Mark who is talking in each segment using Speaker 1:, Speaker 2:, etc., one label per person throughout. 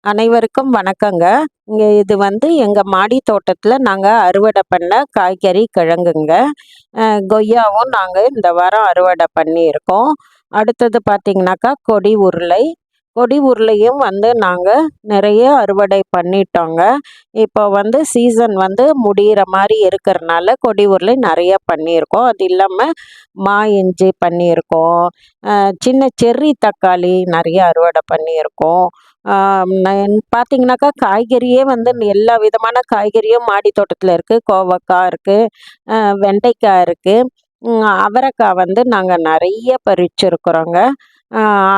Speaker 1: அனைவருக்கும் வணக்கங்க. இது வந்து எங்க மாடி தோட்டத்துல நாங்க அறுவடை பண்ண காய்கறி கிழங்குங்க. கொய்யாவும் நாங்க இந்த வாரம் அறுவடை பண்ணியிருக்கோம். அடுத்தது பார்த்தீங்கன்னாக்கா, கொடி உருளை. கொடி உருளையும் வந்து நாங்க நிறைய அறுவடை பண்ணிட்டோங்க. இப்போ வந்து சீசன் வந்து முடியிற மாரி இருக்கிறனால கொடி உருளை நிறைய பண்ணியிருக்கோம். அது இல்லாம இஞ்சி பண்ணியிருக்கோம். சின்ன செர்ரி தக்காளி நிறைய அறுவடை பண்ணியிருக்கோம். பார்த்தீங்கன்னாக்கா, காய்கறியே வந்து எல்லா விதமான காய்கறியும் மாடி தோட்டத்தில் இருக்குது. கோவக்காய் இருக்குது, வெண்டைக்காய் இருக்குது, அவரைக்காய் வந்து நாங்கள் நிறைய பறிச்சிருக்கிறோங்க.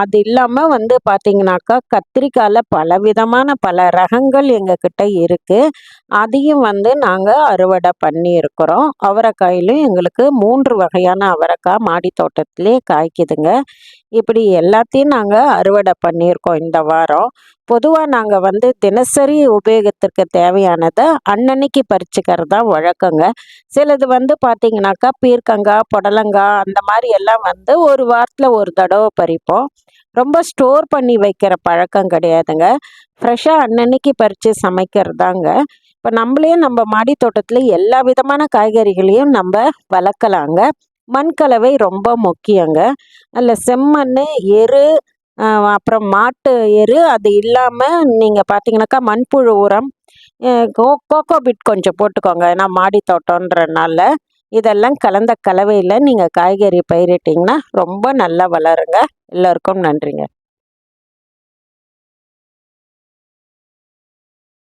Speaker 1: அது இல்லாமல் வந்து பார்த்தீங்கன்னாக்கா, கத்திரிக்காயில் பலவிதமான பல ரகங்கள் எங்கக்கிட்ட இருக்குது. அதையும் வந்து நாங்கள் அறுவடை பண்ணியிருக்கிறோம். அவரைக்காயிலும் எங்களுக்கு 3 வகையான அவரைக்காய் மாடி தோட்டத்திலே காய்க்குதுங்க. இப்படி எல்லாத்தையும் நாங்கள் அறுவடை பண்ணியிருக்கோம் இந்த வாரம். பொதுவாக நாங்கள் வந்து தினசரி உபயோகத்திற்கு தேவையானதை அன்னன்னைக்கு பறிச்சுக்கிறது தான் வழக்கங்க. சிலது வந்து பார்த்திங்கனாக்கா, பீர்க்கங்காய், புடலங்காய் அந்த மாதிரி எல்லாம் வந்து ஒரு வாரத்தில் ஒரு தடவை பறிப்போம். ரொம்ப ஸ்டோர் பண்ணி வைக்கிற பழக்கம் கிடையாதுங்க. ஃப்ரெஷ்ஷாக அன்னன்னைக்கு பறித்து சமைக்கிறதாங்க. இப்போ நம்ம மாடி தோட்டத்தில் எல்லா விதமான காய்கறிகளையும் நம்ம வளர்க்கலாங்க. மண்கலவை ரொம்ப முக்கியங்க. அதில் செம்மண், எரு, அப்புறம் மாட்டு எரு, அது இல்லாமல் நீங்கள் பார்த்தீங்கன்னாக்கா மண்புழு உரம், கோகோபிட் கொஞ்சம் போட்டுக்கோங்க. ஏன்னா மாடி தோட்டன்றனால இதெல்லாம் கலந்த கலவையில் நீங்கள் காய்கறி பயிரிட்டிங்கன்னா ரொம்ப நல்லா வளருங்க. எல்லோருக்கும் நன்றிங்க.